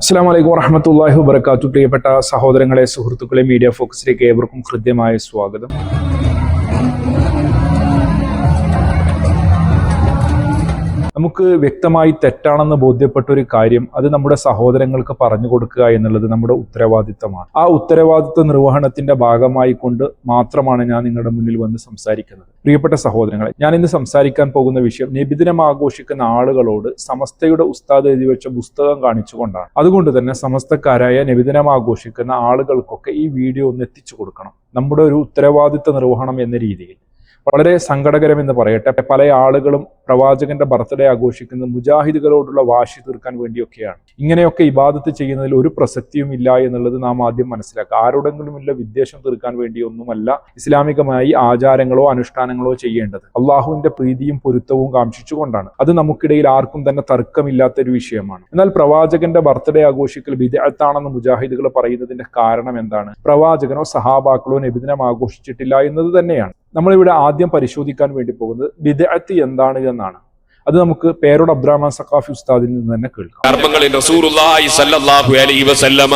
അസ്സലാമു അലൈക്കും വറഹ്മത്തുള്ളാഹി വബറകാതുഹു. പ്രിയപ്പെട്ട സഹോദരങ്ങളെ, സുഹൃത്തുക്കളെ, മീഡിയ ഫോക്കസിലേക്ക് ഏവർക്കും ഹൃദ്യമായ സ്വാഗതം. നമുക്ക് വ്യക്തമായി തെറ്റാണെന്ന് ബോധ്യപ്പെട്ട ഒരു കാര്യം അത് നമ്മുടെ സഹോദരങ്ങൾക്ക് പറഞ്ഞു കൊടുക്കുക എന്നുള്ളത് നമ്മുടെ ഉത്തരവാദിത്തമാണ്. ആ ഉത്തരവാദിത്വ നിർവഹണത്തിന്റെ ഭാഗമായി കൊണ്ട് മാത്രമാണ് ഞാൻ നിങ്ങളുടെ മുന്നിൽ വന്ന് സംസാരിക്കുന്നത്. പ്രിയപ്പെട്ട സഹോദരങ്ങളെ, ഞാൻ ഇന്ന് സംസാരിക്കാൻ പോകുന്ന വിഷയം നബിദിനം ആഘോഷിക്കുന്ന ആളുകളോട് സമസ്തയുടെ ഉസ്താദ് എഴുതി വെച്ച പുസ്തകം കാണിച്ചുകൊണ്ടാണ്. അതുകൊണ്ട് തന്നെ സമസ്തക്കാരായ നബിദിനം ആഘോഷിക്കുന്ന ആളുകൾക്കൊക്കെ ഈ വീഡിയോ ഒന്ന് എത്തിച്ചു കൊടുക്കണം. നമ്മുടെ ഒരു ഉത്തരവാദിത്വ നിർവഹണം എന്ന രീതിയിൽ വളരെ സങ്കടകരമെന്ന് പറയട്ടെ, പല ആളുകളും പ്രവാചകന്റെ ബർത്ത്ഡേ ആഘോഷിക്കുന്നത് മുജാഹിദുകളോടുള്ള വാശി തീർക്കാൻ വേണ്ടിയൊക്കെയാണ്. ഇങ്ങനെയൊക്കെ ഇബാദത്ത് ചെയ്യുന്നതിൽ ഒരു പ്രസക്തിയും ഇല്ല എന്നുള്ളത് നാം ആദ്യം മനസ്സിലാക്കുക. ആരോടെങ്കിലുമില്ല വിദ്വേഷം തീർക്കാൻ വേണ്ടിയൊന്നുമല്ല ഇസ്ലാമികമായി ആചാരങ്ങളോ അനുഷ്ഠാനങ്ങളോ ചെയ്യേണ്ടത്. അള്ളാഹുവിന്റെ പ്രീതിയും പൊരുത്തവും കാംക്ഷിച്ചുകൊണ്ടാണ്. അത് നമുക്കിടയിൽ ആർക്കും തന്നെ തർക്കമില്ലാത്ത ഒരു വിഷയമാണ്. എന്നാൽ പ്രവാചകന്റെ ബർത്ത്ഡേ ആഘോഷിക്കൽ ബിദ്അത്താണെന്ന് മുജാഹിദുകൾ പറയുന്നതിന്റെ കാരണം എന്താണ്? പ്രവാചകനോ സഹാബാക്കളോ നബിദിനം ആഘോഷിച്ചിട്ടില്ല എന്നത് തന്നെയാണ്. നമ്മളിവിടെ ആദ്യം പരിശോധിക്കാൻ വേണ്ടി പോകുന്നത് ബിദ്അത്ത് എന്താണ് എന്നാണ്. അത് നമുക്ക് പേരോട് അബ്ദുറഹ്മാൻ സഖാഫി ഉസ്താദിൽ നിന്ന് തന്നെ കേൾക്കാം. കർമ്മങ്ങളിൽ റസൂലുള്ളാഹി സ്വല്ലല്ലാഹു അലൈഹി വസല്ലമ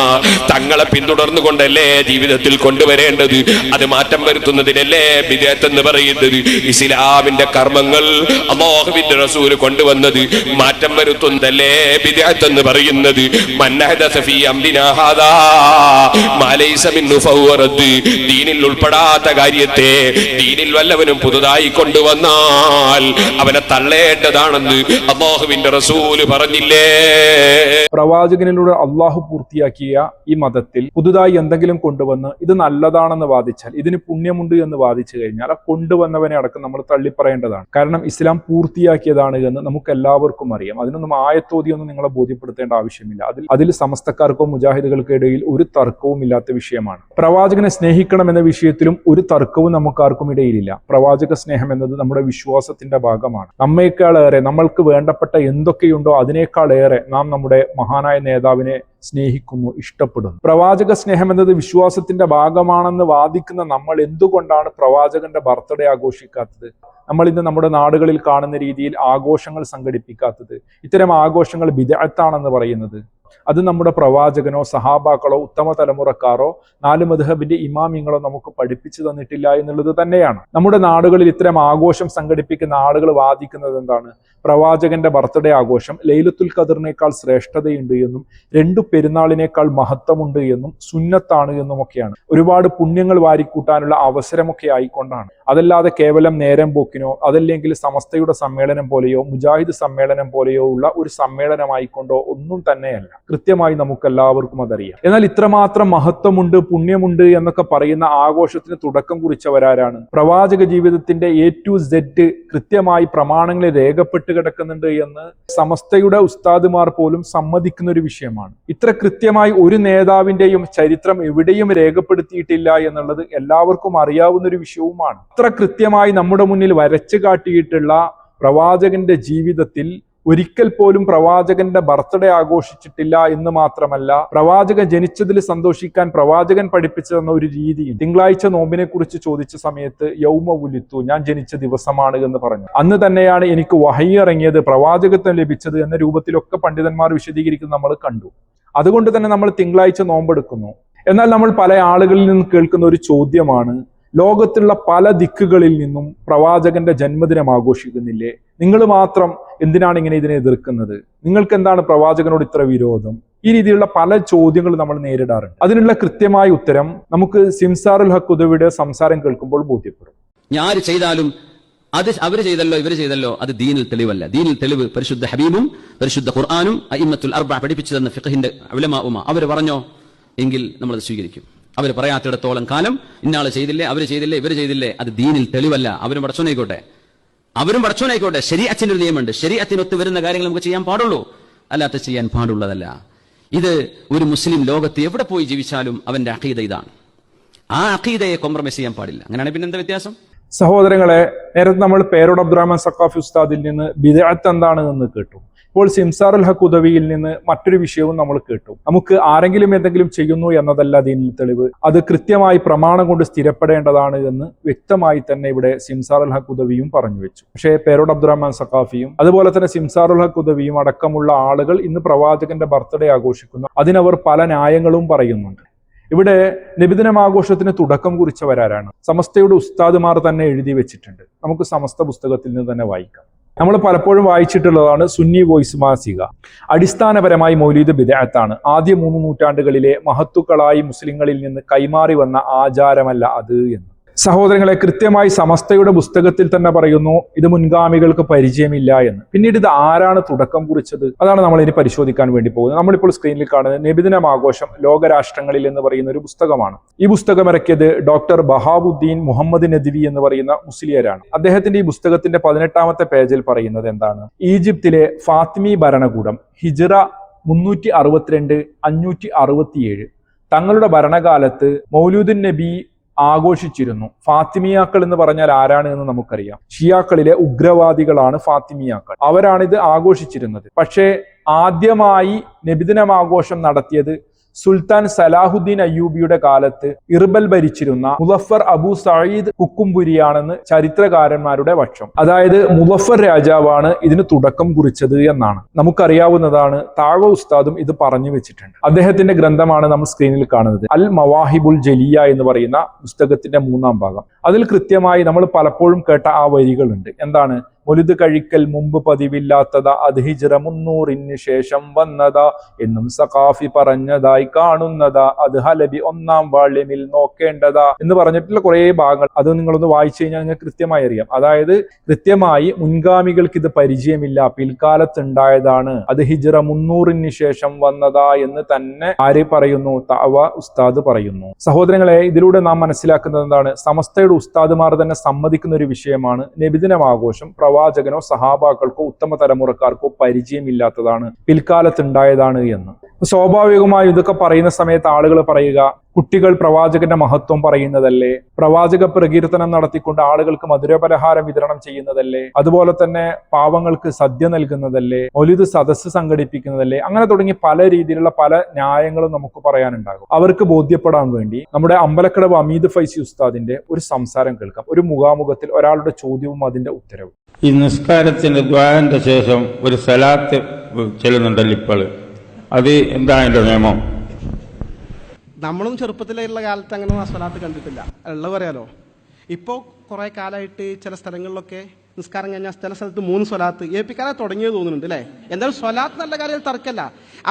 തങ്ങളെ പിന്തുടർന്നുകൊണ്ടല്ലേ ജീവിതത്തിൽ കൊണ്ടുവരേണ്ടത്. അത് മാറ്റം വരുത്തുന്നതിനല്ലേ ബിദ്അത്ത് എന്ന് പറയുന്നത്. ഇസ്ലാമിന്റെ കർമ്മങ്ങൾ അല്ലാഹുവിന്റെ റസൂൽ കൊണ്ടുവന്നത് മാറ്റം വരുത്തുന്നതല്ലേ ബിദ്അത്ത് എന്ന് പറയുന്നത്. മൻ അഹദസ ഫീ അംരിനാ ഹാദാ മാ ലൈസ മിൻഹു ഫഹുവ റദ്ദ്. ദീനിൽ ഉൾപ്പെടാത്ത കാര്യത്തെ ദീനിൽ വല്ലവനും പുതുതായി കൊണ്ടുവന്നാൽ അവനെ തള്ളേണ്ടത് ാണെന്ന് അല്ലാഹുവിന്റെ റസൂൽ പറഞ്ഞില്ലേ. പ്രവാചകനിലൂടെ അള്ളാഹു പൂർത്തിയാക്കിയ ഈ മതത്തിൽ പുതുതായി എന്തെങ്കിലും കൊണ്ടുവന്ന് ഇത് നല്ലതാണെന്ന് വാദിച്ചാൽ, ഇതിന് പുണ്യമുണ്ട് എന്ന് വാദിച്ചു കഴിഞ്ഞാൽ ആ കൊണ്ടുവന്നവനെ അടക്കം നമ്മൾ തള്ളിപ്പറയേണ്ടതാണ്. കാരണം ഇസ്ലാം പൂർത്തിയാക്കിയതാണ് എന്ന് നമുക്ക് എല്ലാവർക്കും അറിയാം. അതിനൊന്നും ആയത്തോതിയൊന്നും നിങ്ങളെ ബോധ്യപ്പെടുത്തേണ്ട ആവശ്യമില്ല. അതിൽ സമസ്തക്കാർക്കോ മുജാഹിദുകൾക്കോ ഇടയിൽ ഒരു തർക്കവും ഇല്ലാത്ത വിഷയമാണ്. പ്രവാചകനെ സ്നേഹിക്കണം എന്ന വിഷയത്തിലും ഒരു തർക്കവും നമുക്കാർക്കും ഇടയിലില്ല. പ്രവാചക സ്നേഹം എന്നത് നമ്മുടെ വിശ്വാസത്തിന്റെ ഭാഗമാണ്. നമ്മേക്കാൾ നമ്മൾക്ക് വേണ്ടപ്പെട്ട എന്തൊക്കെയുണ്ടോ അതിനേക്കാളേറെ നാം നമ്മുടെ മഹാനായ നേതാവിനെ സ്നേഹിക്കുന്നു, ഇഷ്ടപ്പെടുന്നു. പ്രവാചക സ്നേഹം എന്നത് വിശ്വാസത്തിന്റെ ഭാഗമാണെന്ന് വാദിക്കുന്ന നമ്മൾ എന്തുകൊണ്ടാണ് പ്രവാചകന്റെ ബർത്ത്ഡേ ആഘോഷിക്കാത്തത്? നമ്മൾ ഇന്ന് നമ്മുടെ നാടുകളിൽ കാണുന്ന രീതിയിൽ ആഘോഷങ്ങൾ സംഘടിപ്പിക്കാത്തത്, ഇത്തരം ആഘോഷങ്ങൾ ബിദ്അത്താണെന്ന് പറയുന്നത്? അത് നമ്മുടെ പ്രവാചകനോ സഹാബാക്കളോ ഉത്തമ തലമുറക്കാരോ 4 മദ്ഹബിന്റെ ഇമാമിങ്ങളോ നമുക്ക് പഠിപ്പിച്ചു തന്നിട്ടില്ല എന്നുള്ളത് തന്നെയാണ്. നമ്മുടെ നാടുകളിൽ ഇത്തരം ആഘോഷം സംഘടിപ്പിക്കുന്ന ആളുകൾ വാദിക്കുന്നത് എന്താണ്? പ്രവാചകന്റെ ബർത്ത്ഡേ ആഘോഷം ലൈലത്തുൽ ഖദറിനേക്കാൾ ശ്രേഷ്ഠതയുണ്ട് എന്നും 2 പെരുന്നാളിനേക്കാൾ മഹത്വമുണ്ട് എന്നും സുന്നത്താണ് എന്നുമൊക്കെയാണ്. ഒരുപാട് പുണ്യങ്ങൾ വാരിക്കൂട്ടാനുള്ള അവസരമൊക്കെ ആയിക്കൊണ്ടാണ്. അതല്ലാതെ കേവലം നേരം പോക്കിനോ അതല്ലെങ്കിൽ സമസ്തയുടെ സമ്മേളനം പോലെയോ മുജാഹിദ് സമ്മേളനം പോലെയോ ഉള്ള ഒരു സമ്മേളനമായിക്കൊണ്ടോ ഒന്നും തന്നെയല്ല. കൃത്യമായി നമുക്ക് എല്ലാവർക്കും അതറിയാം. എന്നാൽ ഇത്രമാത്രം മഹത്വമുണ്ട്, പുണ്യമുണ്ട് എന്നൊക്കെ പറയുന്ന ആഘോഷത്തിന് തുടക്കം കുറിച്ചവരാരാണ്? പ്രവാചക ജീവിതത്തിന്റെ A to Z കൃത്യമായി പ്രമാണങ്ങളിൽ രേഖപ്പെട്ട് കിടക്കുന്നുണ്ട് എന്ന് സമസ്തയുടെ ഉസ്താദുമാർ പോലും സമ്മതിക്കുന്ന ഒരു വിഷയമാണ്. ഇത്ര കൃത്യമായി ഒരു നേതാവിന്റെയും ചരിത്രം എവിടെയും രേഖപ്പെടുത്തിയിട്ടില്ല എന്നുള്ളത് എല്ലാവർക്കും അറിയാവുന്ന ഒരു വിഷയവുമാണ്. അത്ര കൃത്യമായി നമ്മുടെ മുന്നിൽ വരച്ചു കാട്ടിയിട്ടുള്ള പ്രവാചകന്റെ ജീവിതത്തിൽ ഒരിക്കൽ പോലും പ്രവാചകന്റെ ബർത്ത്ഡേ ആഘോഷിച്ചിട്ടില്ല എന്ന് മാത്രമല്ല, പ്രവാചകൻ ജനിച്ചതിൽ സന്തോഷിക്കാൻ പ്രവാചകൻ പഠിപ്പിച്ചു തന്ന ഒരു രീതിയും. തിങ്കളാഴ്ച നോമ്പിനെ കുറിച്ച് ചോദിച്ച സമയത്ത് യൗമ ഉലിത്തു, ഞാൻ ജനിച്ച ദിവസമാണ് എന്ന് പറഞ്ഞു. അന്ന് തന്നെയാണ് എനിക്ക് വഹയി ഇറങ്ങിയത്, പ്രവാചകത്വം ലഭിച്ചത് എന്ന രൂപത്തിലൊക്കെ പണ്ഡിതന്മാർ വിശദീകരിക്കുന്നത് നമ്മൾ കണ്ടു. അതുകൊണ്ട് തന്നെ നമ്മൾ തിങ്കളാഴ്ച നോമ്പെടുക്കുന്നു. എന്നാൽ നമ്മൾ പല ആളുകളിൽ നിന്ന് കേൾക്കുന്ന ഒരു ചോദ്യമാണ്, ലോകത്തുള്ള പല ദിക്കുകളിൽ നിന്നും പ്രവാചകന്റെ ജന്മദിനം ആഘോഷിക്കുന്നില്ലേ? നിങ്ങൾ മാത്രം എന്തിനാണ് ഇങ്ങനെ ഇതിനെ എതിർക്കുന്നത്? നിങ്ങൾക്ക് എന്താണ് പ്രവാചകനോട് ഇത്ര വിരോധം? ഈ രീതിയിലുള്ള പല ചോദ്യങ്ങൾ നമ്മൾ നേരിടാറുണ്ട്. അതിനുള്ള കൃത്യമായ ഉത്തരം നമുക്ക് സിംസാറുൽ ഹഖ് ഉദവിയുടെ സംസാരം കേൾക്കുമ്പോൾ ബോധ്യപ്പെടും. ഞാൻ ചെയ്താലും അത് അവര് ചെയ്തല്ലോ ഇവര് ചെയ്തല്ലോ അത് ദീനിൽ തെളിവല്ല. ദീനിൽ തെളിവ് പരിശുദ്ധ ഹബീബും പരിശുദ്ധ ഖുർആനും അഇമ്മത്തുൽ അർബഅ പഠിപ്പിച്ചു തന്ന ഫിഖഹിന്റെ ഉലമാഉമാ അവര് പറഞ്ഞോ എങ്കിൽ നമ്മളത് സ്വീകരിക്കും. അവർ പറയാത്തിടത്തോളം കാലം ഇന്നാള് ചെയ്തില്ലേ, അവര് ചെയ്തില്ലേ, ഇവര് ചെയ്തില്ലേ, അത് ദീനിൽ തെളിവല്ല. അവരും പടച്ചോനായിക്കോട്ടെ. ശരീഅത്തിന്റെ ഒരു നിയമമുണ്ട്. ശരീഅത്തിനൊത്ത് വരുന്ന കാര്യങ്ങൾ നമുക്ക് ചെയ്യാൻ പാടുള്ളൂ, അല്ലാത്ത ചെയ്യാൻ പാടുള്ളതല്ല. ഇത് ഒരു മുസ്ലിം ലോകത്ത് എവിടെ പോയി ജീവിച്ചാലും അവന്റെ അഖീദ ഇതാണ്. ആ അഖീദയെ കോംപ്രമൈസ് ചെയ്യാൻ പാടില്ല. അങ്ങനെയാണ് പിന്നെ എന്താ വ്യത്യാസം? സഹോദരങ്ങളെ, നേരത്തെ നമ്മൾ പേരോട് അബ്ദുറഹ്മാൻ സഖാഫി ഉസ്താദിൽ നിന്ന് ബിദ്അത്ത് എന്താണ് എന്ന് കേട്ടു. ഇപ്പോൾ സിംസാറുൽ ഹഖ് ഉദവിയിൽ നിന്ന് മറ്റൊരു വിഷയവും നമ്മൾ കേട്ടു. നമുക്ക് ആരെങ്കിലും എന്തെങ്കിലും ചെയ്യുന്നു എന്നതല്ല ദീനിൽ തെളിവ്, അത് കൃത്യമായി പ്രമാണം കൊണ്ട് സ്ഥിരപ്പെടേണ്ടതാണ് എന്ന് വ്യക്തമായി തന്നെ ഇവിടെ സിംസാറുൽ ഹഖ് ഉദവിയും പറഞ്ഞു വെച്ചു. പക്ഷേ പേരോട് അബ്ദുറഹ്മാൻ സഖാഫിയും അതുപോലെ തന്നെ സിംസാറുൽ ഹഖ് ഉദവിയും അടക്കമുള്ള ആളുകൾ ഇന്ന് പ്രവാചകന്റെ ബർത്ത്ഡേ ആഘോഷിക്കുന്നു. അതിനവർ പല ന്യായങ്ങളും പറയുന്നുണ്ട്. ഇവിടെ നബിദിനമാഘോഷത്തിന് തുടക്കം കുറിച്ചവരാരാണ്? സമസ്തയുടെ ഉസ്താദുമാർ തന്നെ എഴുതി വെച്ചിട്ടുണ്ട്. നമുക്ക് സമസ്ത പുസ്തകത്തിൽ നിന്ന് തന്നെ വായിക്കാം. നമ്മൾ പലപ്പോഴും വായിച്ചിട്ടുള്ളതാണ് സുന്നി വോയിസ് മാസിക. അടിസ്ഥാനപരമായി മൗലീദ് ബിദ്അത്താണ്. ആദ്യ 3 നൂറ്റാണ്ടുകളിലെ മഹത്തുക്കളായി മുസ്ലിങ്ങളിൽ നിന്ന് കൈമാറി വന്ന ആചാരമല്ല അത് എന്ന്. സഹോദരങ്ങളെ, കൃത്യമായി സമസ്തയുടെ പുസ്തകത്തിൽ തന്നെ പറയുന്നു ഇത് മുൻഗാമികൾക്ക് പരിചയമില്ല എന്ന്. പിന്നീട് ഇത് ആരാണ് തുടക്കം കുറിച്ചത്? അതാണ് നമ്മൾ ഇനി പരിശോധിക്കാൻ വേണ്ടി പോകുന്നത്. നമ്മളിപ്പോൾ സ്ക്രീനിൽ കാണുന്നത് നബിദിനം ആഘോഷം ലോകരാഷ്ട്രങ്ങളിൽ എന്ന് പറയുന്ന ഒരു പുസ്തകമാണ്. ഈ പുസ്തകം ഇറക്കിയത് ഡോക്ടർ ബഹാവുദ്ദീൻ മുഹമ്മദ് നദ്വി എന്ന് പറയുന്ന മുസ്ലിയരാണ്. അദ്ദേഹത്തിന്റെ ഈ പുസ്തകത്തിന്റെ 18ാമത്തെ പേജിൽ പറയുന്നത് എന്താണ്? ഈജിപ്തിലെ ഫാത്തിമി ഭരണകൂടം ഹിജ്റ 362 567 തങ്ങളുടെ ഭരണകാലത്ത് മൗലൂദുൻ നബി ആഘോഷിച്ചിരുന്നു. ഫാത്തിമിയാക്കൾ എന്ന് പറഞ്ഞാൽ ആരാണ് എന്ന് നമുക്കറിയാം. ഷിയാക്കളിലെ ഉഗ്രവാദികളാണ് ഫാത്തിമിയാക്കൾ. അവരാണിത് ആഘോഷിച്ചിരുന്നത്. പക്ഷേ ആദ്യമായി നബിദിനമാഘോഷം നടത്തിയത് സുൽത്താൻ സലാഹുദ്ദീൻ അയ്യൂബിയുടെ കാലത്ത് ഇർബൽ ഭരിച്ചിരുന്ന മുളഫർ അബു സഈദ് കുക്കുംബുരിയാണെന്ന് ചരിത്രകാരന്മാരുടെ പക്ഷം. അതായത് മുളഫർ രാജാവാണ് ഇതിന് തുടക്കം കുറിച്ചത് എന്നാണ് നമുക്കറിയാവുന്നതാണ്. താഴ ഉസ്താദും ഇത് പറഞ്ഞു വെച്ചിട്ടുണ്ട്. അദ്ദേഹത്തിന്റെ ഗ്രന്ഥമാണ് നമ്മൾ സ്ക്രീനിൽ കാണുന്നത്. അൽ മവാഹിബുൽ ജലിയ എന്ന് പറയുന്ന പുസ്തകത്തിന്റെ 3ാം ഭാഗം. അതിൽ കൃത്യമായി നമ്മൾ പലപ്പോഴും കേട്ട ആ വരികളുണ്ട്. എന്താണ്? മൗലിദ് കഴിക്കൽ മുമ്പ് പതിവില്ലാത്തതാ, അത് ഹിജ്റ 300 ശേഷം വന്നതാ എന്നും സഖാഫി പറഞ്ഞതായി കാണുന്നതാ, അത് ഹലബി 1ാം വാള്യമിൽ നോക്കേണ്ടതാ എന്ന് പറഞ്ഞിട്ടുള്ള കുറെ ഭാഗങ്ങൾ. അത് നിങ്ങളൊന്ന് വായിച്ചു കഴിഞ്ഞാൽ നിങ്ങൾക്ക് കൃത്യമായി അറിയാം. അതായത് കൃത്യമായി മുൻഗാമികൾക്ക് ഇത് പരിചയമില്ല, പിൽക്കാലത്തുണ്ടായതാണ്, അത് ഹിജ്റ 300 ശേഷം വന്നതാ എന്ന് തന്നെ ആര് പറയുന്നു? തഅവ ഉസ്താദ് പറയുന്നു. സഹോദരങ്ങളെ, ഇതിലൂടെ നാം മനസ്സിലാക്കുന്നത് എന്താണ്? സമസ്തയുടെ ഉസ്താദുമാർ തന്നെ സമ്മതിക്കുന്ന ഒരു വിഷയമാണ് നബിദിനമാഘോഷം പ്രവാചകനോ സഹാബാക്കൾക്കോ ഉത്തമ തലമുറക്കാർക്കോ പരിചയമില്ലാത്തതാണ്, പിൽക്കാലത്തുണ്ടായതാണ് എന്ന്. സ്വാഭാവികമായും ഇതൊക്കെ പറയുന്ന സമയത്ത് ആളുകൾ പറയുക, കുട്ടികൾ പ്രവാചകന്റെ മഹത്വം പറയുന്നതല്ലേ, പ്രവാചക പ്രകീർത്തനം നടത്തിക്കൊണ്ട് ആളുകൾക്ക് മധുരപലഹാരം വിതരണം ചെയ്യുന്നതല്ലേ, അതുപോലെ തന്നെ പാവങ്ങൾക്ക് സദ്യ നൽകുന്നതല്ലേ, മൗലിദ് സദസ്സ് സംഘടിപ്പിക്കുന്നതല്ലേ, അങ്ങനെ തുടങ്ങി പല രീതിയിലുള്ള പല ന്യായങ്ങളും നമുക്ക് പറയാനുണ്ടാകും. അവർക്ക് ബോധ്യപ്പെടാൻ വേണ്ടി നമ്മുടെ അമ്പലക്കടവ് അമീദ് ഫൈസി ഉസ്താദിന്റെ ഒരു സംസാരം കേൾക്കാം. ഒരു മുഖാമുഖത്തിൽ ഒരാളുടെ ചോദ്യവും അതിന്റെ ഉത്തരവും. ഈ നിസ്കാരത്തിന്റെ ദ്വാരന്റെ ശേഷം ഒരു സലാത്ത് ചെല്ലുന്നുണ്ടല്ലോ ഇപ്പോൾ, അത് എന്താ അതിന്റെ നിയമം? നമ്മളും ചെറുപ്പത്തിലുള്ള കാലത്ത് അങ്ങനെ സ്വലാത്ത് കണ്ടിട്ടില്ല, ഉള്ളത് പറയാലോ. ഇപ്പോൾ കുറേ കാലമായിട്ട് ചില സ്ഥലങ്ങളിലൊക്കെ നിസ്കാരം കഴിഞ്ഞാൽ ചില സ്ഥലത്ത് 3 സ്വലാത്ത് ഏൽപ്പിക്കാതെ തുടങ്ങിയത് തോന്നുന്നുണ്ട് അല്ലേ? എന്തായാലും സ്വലാത്ത് നല്ല കാര്യം തർക്കമല്ല.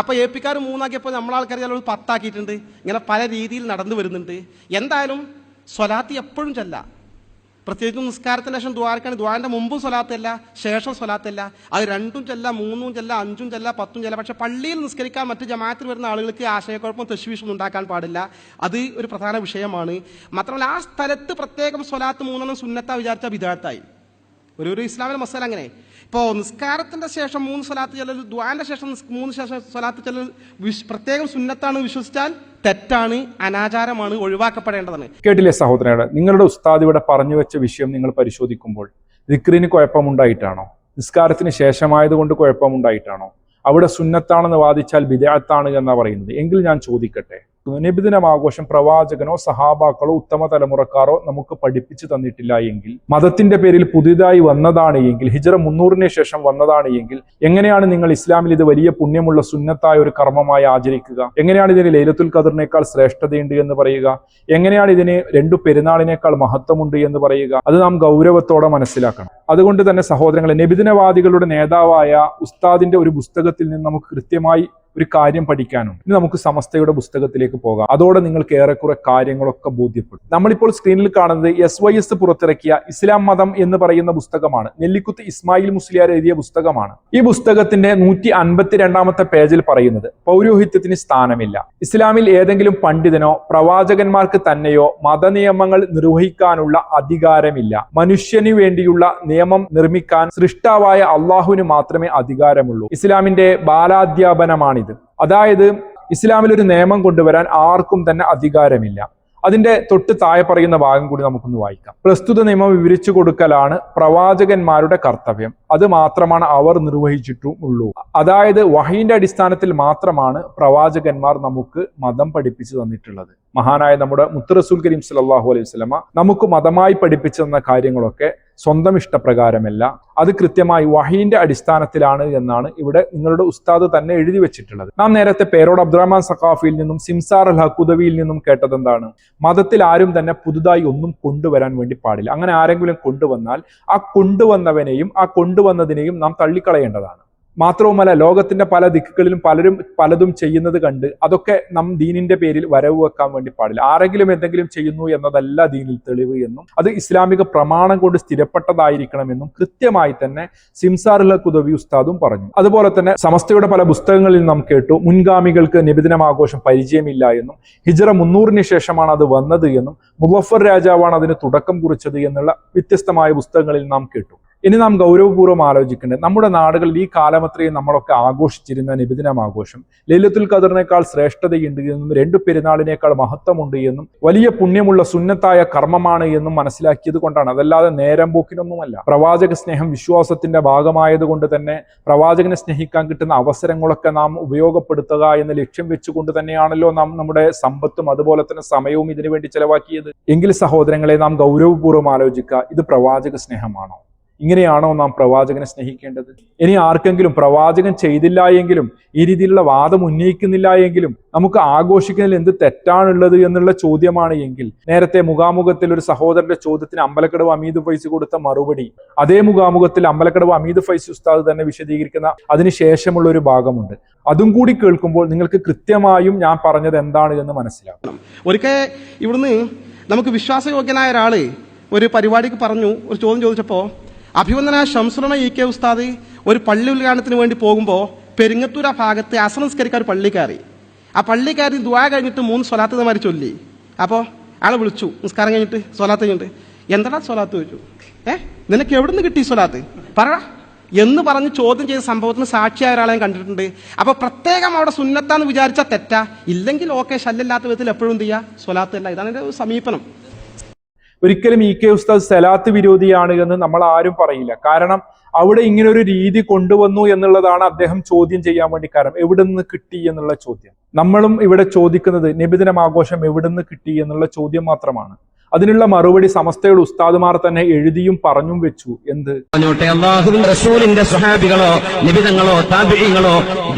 അപ്പോൾ ഏൽപ്പിക്കാർ 3 നമ്മളാൾക്കാർ ചിലർ 10 ആക്കിയിട്ടുണ്ട്. ഇങ്ങനെ പല രീതിയിൽ നടന്നു വരുന്നുണ്ട്. എന്തായാലും സ്വലാത്ത് എപ്പോഴും ചെല്ലാം. പ്രത്യേകിച്ചും നിസ്കാരത്തിന് ശേഷം ദ്വാരക്കാണ്. ദ്വാരന്റെ മുമ്പും സ്വലാത്തല്ല, ശേഷം സ്വലാത്തല്ല. അത് 2ഉം ചെല്ല, 3ഉം ചെല്ല, 5ഉം ചെല്ല, 10ഉം ചെല്ല. പക്ഷെ പള്ളിയിൽ നിസ്കരിക്കാൻ മറ്റ് ജമാഅത്തിൽ വരുന്ന ആളുകൾക്ക് ആശയക്കുഴപ്പം തശ്വീഷൊന്നും ഉണ്ടാക്കാൻ പാടില്ല. അത് ഒരു പ്രധാന വിഷയമാണ്. മാത്രമല്ല ആ സ്ഥലത്ത് പ്രത്യേകം സ്വലാത്ത് 3 സുന്നത്താ വിചാരിച്ച ബിദ്അത്തായി. ഒരു ഇസ്ലാമിലെ മസല അങ്ങനെ. ഇപ്പോൾ നിസ്കാരത്തിന്റെ ശേഷം 3 സ്വലാത്ത് ചെല്ലൽ, ദ്വാന്റെ ശേഷം 3 ശേഷം സ്വലാത്ത് ചെല്ലൽ പ്രത്യേകം സുന്നത്താണ് വിശ്വസിച്ചാൽ തെറ്റാണ്, അനാചാരമാണ്, ഒഴിവാക്കപ്പെടേണ്ടതാണ്. കേട്ടില്ലേ സഹോദരങ്ങളെ? നിങ്ങളുടെ ഉസ്താദ് ഇവിടെ പറഞ്ഞു വെച്ച വിഷയം നിങ്ങൾ പരിശോധിക്കുമ്പോൾ ദിക്റിന് കുഴപ്പമുണ്ടായിട്ടാണോ? നിസ്കാരത്തിന് ശേഷമായതുകൊണ്ട് കുഴപ്പമുണ്ടായിട്ടാണോ? അവിടെ സുന്നത്താണെന്ന് വാദിച്ചാൽ ബിദ്അത്താണ് എന്നാ പറയുന്നത്. എങ്കിൽ ഞാൻ ചോദിക്കട്ടെ, നബിദിനം ആഘോഷം പ്രവാചകനോ സഹാബാക്കളോ ഉത്തമ തലമുറക്കാരോ നമുക്ക് പഠിപ്പിച്ചു തന്നിട്ടില്ല എങ്കിൽ, മതത്തിന്റെ പേരിൽ പുതിയതായി വന്നതാണ് എങ്കിൽ, ഹിജ്റ 300 ശേഷം വന്നതാണ് എങ്കിൽ, എങ്ങനെയാണ് നിങ്ങൾ ഇസ്ലാമിൽ ഇത് വലിയ പുണ്യമുള്ള സുന്നത്തായ ഒരു കർമ്മമായി ആചരിക്കുക? എങ്ങനെയാണ് ഇതിന് ലൈലത്തുൽ ഖദറിനേക്കാൾ ശ്രേഷ്ഠതയുണ്ട് എന്ന് പറയുക? എങ്ങനെയാണ് ഇതിന് 2 പെരുന്നാളിനേക്കാൾ മഹത്വമുണ്ട് എന്ന് പറയുക? അത് നാം ഗൗരവത്തോടെ മനസ്സിലാക്കണം. അതുകൊണ്ട് തന്നെ സഹോദരങ്ങളെ, നബിദിനവാദികളുടെ നേതാവായ ഉസ്താദിന്റെ ഒരു പുസ്തകത്തിൽ നിന്ന് നമുക്ക് കൃത്യമായി ഒരു കാര്യം പഠിക്കാനുണ്ട്. ഇനി നമുക്ക് സമസ്തയുടെ പുസ്തകത്തിലേക്ക് പോകാം. അതോടെ നിങ്ങൾക്ക് ഏറെക്കുറെ കാര്യങ്ങളൊക്കെ ബോധ്യപ്പെടും. നമ്മളിപ്പോൾ സ്ക്രീനിൽ കാണുന്നത് SYS പുറത്തിറക്കിയ ഇസ്ലാം മതം എന്ന് പറയുന്ന പുസ്തകമാണ്. നെല്ലിക്കുത്ത് ഇസ്മായിൽ മുസ്ലിയാർ എഴുതിയ പുസ്തകമാണ്. ഈ പുസ്തകത്തിന്റെ 152ാമത്തെ പേജിൽ പറയുന്നത് പൗരോഹിത്യത്തിന് സ്ഥാനമില്ല. ഇസ്ലാമിൽ ഏതെങ്കിലും പണ്ഡിതനോ പ്രവാചകന്മാർക്ക് തന്നെയോ മതനിയമങ്ങൾ നിർവഹിക്കാനുള്ള അധികാരമില്ല. മനുഷ്യന് വേണ്ടിയുള്ള നിയമം നിർമ്മിക്കാൻ സൃഷ്ടാവായ അള്ളാഹുവിന് മാത്രമേ അധികാരമുള്ളൂ. ഇസ്ലാമിന്റെ ബാലാധ്യാപനമാണിത്. അതായത് ഇസ്ലാമിൽ ഒരു നിയമം കൊണ്ടുവരാൻ ആർക്കും തന്നെ അധികാരമില്ല. അതിന്റെ തൊട്ട് താഴെ പറയുന്ന ഭാഗം കൂടി നമുക്കൊന്ന് വായിക്കാം. പ്രസ്തുത നിയമം വിവരിച്ചു കൊടുക്കലാണ് പ്രവാചകന്മാരുടെ കർത്തവ്യം. അത് മാത്രമാണ് അവർ നിർവഹിച്ചിട്ടുമുള്ളൂ. അതായത് വഹയിന്റെ അടിസ്ഥാനത്തിൽ മാത്രമാണ് പ്രവാചകന്മാർ നമുക്ക് മതം പഠിപ്പിച്ചു തന്നിട്ടുള്ളത്. മഹാനായ നമ്മുടെ മുത്ത് റസൂൽ കരീം സല്ലല്ലാഹു അലൈഹി വസല്ലമ നമുക്ക് മതമായി പഠിപ്പിച്ചു തന്ന കാര്യങ്ങളൊക്കെ സ്വന്തം ഇഷ്ടപ്രകാരമല്ല, അത് കൃത്യമായി വഹയിന്റെ അടിസ്ഥാനത്തിലാണ് എന്നാണ് ഇവിടെ നിങ്ങളുടെ ഉസ്താദ് തന്നെ എഴുതി വെച്ചിട്ടുള്ളത്. നാം നേരത്തെ പേരോട് അബ്ദുറഹ്മാൻ സഖാഫിയിൽ നിന്നും സിംസാർ അൽ ഹഖുദവിയിൽ നിന്നും കേട്ടത് എന്താണ്? മതത്തിൽ ആരും തന്നെ പുതുതായി ഒന്നും കൊണ്ടുവരാൻ വേണ്ടി പാടില്ല. അങ്ങനെ ആരെങ്കിലും കൊണ്ടുവന്നാൽ ആ കൊണ്ടുവന്നവനെയും ആ കൊണ്ടുവന്നതിനെയും നാം തള്ളിക്കളയേണ്ടതാണ്. മാത്രവുമല്ല, ലോകത്തിന്റെ പല ദിക്കുകളിലും പലരും പലതും ചെയ്യുന്നത് കണ്ട് അതൊക്കെ നാം ദീനിന്റെ പേരിൽ വരവ് വെക്കാൻ വേണ്ടി പാടില്ല. ആരെങ്കിലും എന്തെങ്കിലും ചെയ്യുന്നു എന്നതല്ല ദീനിൽ തെളിവ് എന്നും അത് ഇസ്ലാമിക പ്രമാണം കൊണ്ട് സ്ഥിരപ്പെട്ടതായിരിക്കണമെന്നും കൃത്യമായി തന്നെ സിംസാർ അൽ ഹഖുദവി ഉസ്താദും പറഞ്ഞു. അതുപോലെ തന്നെ സമസ്തയുടെ പല പുസ്തകങ്ങളിൽ നാം കേട്ടു മുൻഗാമികൾക്ക് നബിദിനം ആഘോഷം പരിചയമില്ല എന്നും ഹിജ്റ 300-ന് ശേഷമാണ് അത് വന്നത് എന്നും മുളഫർ രാജാവാണ് അതിന് തുടക്കം കുറിച്ചത് എന്നുള്ള വ്യത്യസ്തമായ പുസ്തകങ്ങളിൽ നാം കേട്ടു. ഇനി നാം ഗൗരവപൂർവ്വം ആലോചിക്കേണ്ടത്, നമ്മുടെ നാടുകളിൽ ഈ കാലമത്രയും നമ്മളൊക്കെ ആഘോഷിച്ചിരുന്ന നബിദിനം ആഘോഷം ലൈലത്തുൽ ഖദറിനേക്കാൾ ശ്രേഷ്ഠതയുണ്ട് എന്നും 2 പെരുന്നാളിനേക്കാൾ മഹത്വമുണ്ട് എന്നും വലിയ പുണ്യമുള്ള സുന്നത്തായ കർമ്മമാണ് എന്നും മനസ്സിലാക്കിയത് കൊണ്ടാണ്. അതല്ലാതെ നേരം പോക്കിനൊന്നുമല്ല. പ്രവാചക സ്നേഹം വിശ്വാസത്തിന്റെ ഭാഗമായത് കൊണ്ട് തന്നെ പ്രവാചകനെ സ്നേഹിക്കാൻ കിട്ടുന്ന അവസരങ്ങളൊക്കെ നാം ഉപയോഗപ്പെടുത്തുക എന്ന ലക്ഷ്യം വെച്ചുകൊണ്ട് തന്നെയാണല്ലോ നാം നമ്മുടെ സമ്പത്തും അതുപോലെ തന്നെ സമയവും ഇതിനു വേണ്ടി ചെലവാക്കിയത്. എങ്കിൽ സഹോദരങ്ങളെ, നാം ഗൗരവപൂർവ്വം ആലോചിക്കുക, ഇത് പ്രവാചക സ്നേഹമാണോ? ഇങ്ങനെയാണോ നാം പ്രവാചകനെ സ്നേഹിക്കേണ്ടത്? ഇനി ആർക്കെങ്കിലും പ്രവാചകൻ ചെയ്തില്ല എങ്കിലും ഈ രീതിയിലുള്ള വാദം ഉന്നയിക്കുന്നില്ല എങ്കിലും നമുക്ക് ആഘോഷിക്കുന്നതിൽ എന്ത് തെറ്റാണുള്ളത് എന്നുള്ള ചോദ്യമാണ് എങ്കിൽ, നേരത്തെ മുഖാമുഖത്തിൽ ഒരു സഹോദരന്റെ ചോദ്യത്തിന് അമ്പലക്കടവ് അമീദ് ഫൈസി കൊടുത്ത മറുപടി അതേ മുഖാമുഖത്തിൽ അമ്പലക്കടവ് അമീദ് ഫൈസി ഉസ്താദ് തന്നെ വിശദീകരിക്കുന്ന അതിനുശേഷമുള്ള ഒരു ഭാഗമുണ്ട്. അതും കൂടി കേൾക്കുമ്പോൾ നിങ്ങൾക്ക് കൃത്യമായും ഞാൻ പറഞ്ഞത് എന്താണ് എന്ന് മനസ്സിലാവും. ഒരിക്കൽ ഇവിടുന്ന് നമുക്ക് വിശ്വാസയോഗ്യനായ ഒരാള് ഒരു പരിപാടിക്ക് പറഞ്ഞു, ഒരു ചോദ്യം ചോദിച്ചപ്പോൾ അഭിവന്ദന ശംസുലന ഇ.കെ. ഉസ്താദ് ഒരു പള്ളി ഉദ്ഘാടനത്തിന് വേണ്ടി പോകുമ്പോൾ പെരിങ്ങത്തൂർ ആ ഭാഗത്ത് അസംസ്കരിക്കാൻ ഒരു പള്ളി കയറി. ആ പള്ളി കയറി ദുആ കഴിഞ്ഞിട്ട് 3 സ്വലാത്ത് മാതിരി ചൊല്ലി. അപ്പോൾ ആളെ വിളിച്ചു, നിസ്കാരം കഴിഞ്ഞിട്ട് സ്വലാത്ത് കഴിഞ്ഞിട്ട്, എന്താ സ്വലാത്ത് ചോദിച്ചു. നിനക്ക് എവിടെ നിന്ന് കിട്ടി സ്വലാത്ത് പറ എന്ന് പറഞ്ഞ് ചോദ്യം ചെയ്ത സംഭവത്തിന് സാക്ഷിയായ ഒരാളെ ഞാൻ കണ്ടിട്ടുണ്ട്. അപ്പൊ പ്രത്യേകം അവിടെ സുന്നത്താന്ന് വിചാരിച്ചാൽ തെറ്റാ, ഇല്ലെങ്കിൽ ഓക്കെ, ശല്യമില്ലാത്ത വിധത്തിൽ എപ്പോഴും എന്ത് ചെയ്യുക, സ്വലാത്ത് അല്ല. ഇതാണ് എൻ്റെ സമീപനം. ഒരിക്കലും ഇ.കെ. ഉസ്താദ് സലാത്ത് വിരോധിയാണ് എന്ന് നമ്മൾ ആരും പറയില്ല. കാരണം അവിടെ ഇങ്ങനെ ഒരു രീതി കൊണ്ടുവന്നു എന്നുള്ളതാണ് അദ്ദേഹം ചോദ്യം ചെയ്യാൻ വേണ്ടി കാരണം. എവിടെ നിന്ന് കിട്ടി എന്നുള്ള ചോദ്യം. നമ്മളും ഇവിടെ ചോദിക്കുന്നത് നബിദിനം ആഘോഷം എവിടെ നിന്ന് കിട്ടി എന്നുള്ള ചോദ്യം മാത്രമാണ്. അതിനുള്ള മറുപടി സമസ്തയുടെ ഉസ്താദുമാർ തന്നെ എഴുതിയും പറഞ്ഞും വെച്ചു. എന്ത്? അല്ലാഹുവിന്റെ റസൂലിന്റെ സ്വഹാബികളോ നിബിതങ്ങളോ താബിഈങ്ങളോ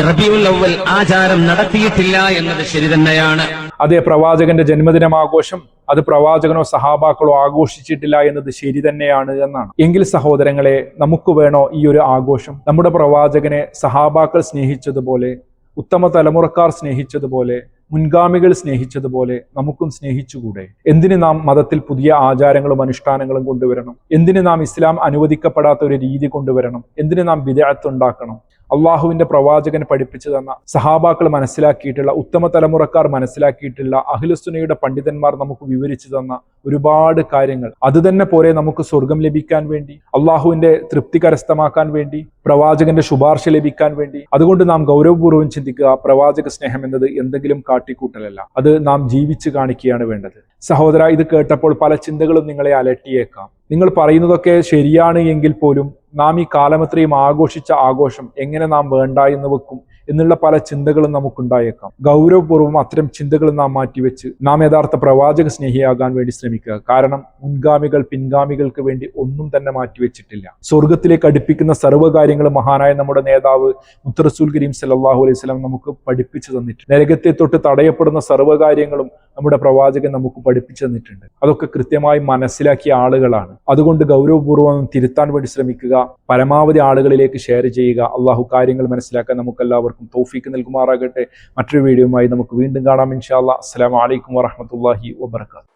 റബീഉൽ അവ്വൽ ആചാരം നടത്തിയിട്ടില്ല എന്നത് ശരി തന്നെയാണ്. അതേ, പ്രവാചകന്റെ ജന്മദിനം ആഘോഷം അത് പ്രവാചകനോ സഹാബാക്കളോ ആഘോഷിച്ചിട്ടില്ല എന്നത് ശരി തന്നെയാണ് എന്നാണ്. എങ്കിൽ സഹോദരങ്ങളെ, നമുക്ക് വേണോ ഈ ഒരു ആഘോഷം? നമ്മുടെ പ്രവാചകനെ സഹാബാക്കൾ സ്നേഹിച്ചതുപോലെ, ഉത്തമ തലമുറക്കാർ സ്നേഹിച്ചതുപോലെ, മുൻഗാമികൾ സ്നേഹിച്ചതുപോലെ നമുക്കും സ്നേഹിച്ചുകൂടെ? എന്തിന് നാം മതത്തിൽ പുതിയ ആചാരങ്ങളും അനുഷ്ഠാനങ്ങളും കൊണ്ടുവരണം? എന്തിന് നാം ഇസ്ലാം അനുവദിക്കപ്പെടാത്ത ഒരു രീതി കൊണ്ടുവരണം? എന്തിന് നാം ബിദ്അത്ത് ഉണ്ടാക്കണം? അള്ളാഹുവിന്റെ പ്രവാചകൻ പഠിപ്പിച്ചു തന്ന, സഹാബാക്കൾ മനസ്സിലാക്കിയിട്ടുള്ള, ഉത്തമ തലമുറക്കാർ മനസ്സിലാക്കിയിട്ടുള്ള, അഹ്ലുസുന്നയുടെ പണ്ഡിതന്മാർ നമുക്ക് വിവരിച്ചു തന്ന ഒരുപാട് കാര്യങ്ങൾ, അത് തന്നെ പോരെ നമുക്ക് സ്വർഗം ലഭിക്കാൻ വേണ്ടി, അള്ളാഹുവിന്റെ തൃപ്തി കരസ്ഥമാക്കാൻ വേണ്ടി, പ്രവാചകന്റെ ശുപാർശ ലഭിക്കാൻ വേണ്ടി. അതുകൊണ്ട് നാം ഗൗരവപൂർവ്വം ചിന്തിക്കുക, പ്രവാചക സ്നേഹം എന്നത് എന്തെങ്കിലും കാട്ടിക്കൂട്ടലല്ല, അത് നാം ജീവിച്ചു കാണിക്കുകയാണ് വേണ്ടത്. സഹോദര, ഇത് കേട്ടപ്പോൾ പല ചിന്തകളും നിങ്ങളെ അലട്ടിയേക്കാം. നിങ്ങൾ പറയുന്നതൊക്കെ ശരിയാണ് എങ്കിൽ പോലും നാം ഈ കാലമത്രയും ആഘോഷിച്ച ആഘോഷം എങ്ങനെ നാം വേണ്ട എന്ന് വെക്കും എന്നുള്ള പല ചിന്തകളും നമുക്കുണ്ടായേക്കാം. ഗൗരവപൂർവ്വം അത്തരം ചിന്തകൾ നാം മാറ്റിവെച്ച് നാം യഥാർത്ഥ പ്രവാചക സ്നേഹിയാകാൻ വേണ്ടി ശ്രമിക്കുക. കാരണം മുൻഗാമികൾ പിൻഗാമികൾക്ക് വേണ്ടി ഒന്നും തന്നെ മാറ്റിവെച്ചിട്ടില്ല. സ്വർഗത്തിലേക്ക് അടുപ്പിക്കുന്ന സർവ്വകാര്യങ്ങളും മഹാനായ നമ്മുടെ നേതാവ് മുത്ത് റസൂൽ കരീം സല്ലല്ലാഹു അലൈഹി വസല്ലം നമുക്ക് പഠിപ്പിച്ചു തന്നിട്ടുണ്ട്. നരകത്തെ തൊട്ട് തടയപ്പെടുന്ന സർവ്വകാര്യങ്ങളും നമ്മുടെ പ്രവാചകൻ നമുക്ക് പഠിപ്പിച്ചു തന്നിട്ടുണ്ട്. അതൊക്കെ കൃത്യമായി മനസ്സിലാക്കിയ ആളുകളാണ്. അതുകൊണ്ട് ഗൗരവപൂർവ്വം തിരുത്താൻ വേണ്ടി ശ്രമിക്കുക. പരമാവധി ആളുകളിലേക്ക് ഷെയർ ചെയ്യുക. അള്ളാഹു കാര്യങ്ങൾ മനസ്സിലാക്കാൻ നമുക്കെല്ലാവർക്കും തൗഫീക്ക് നൽകുമാറാകട്ടെ. മറ്റൊരു വീഡിയോയുമായി നമുക്ക് വീണ്ടും കാണാം ഇൻഷാ അല്ലാഹ്. അസ്സലാമു അലൈക്കും വറഹ്മത്തുള്ളാഹി വബറകാതുഹു.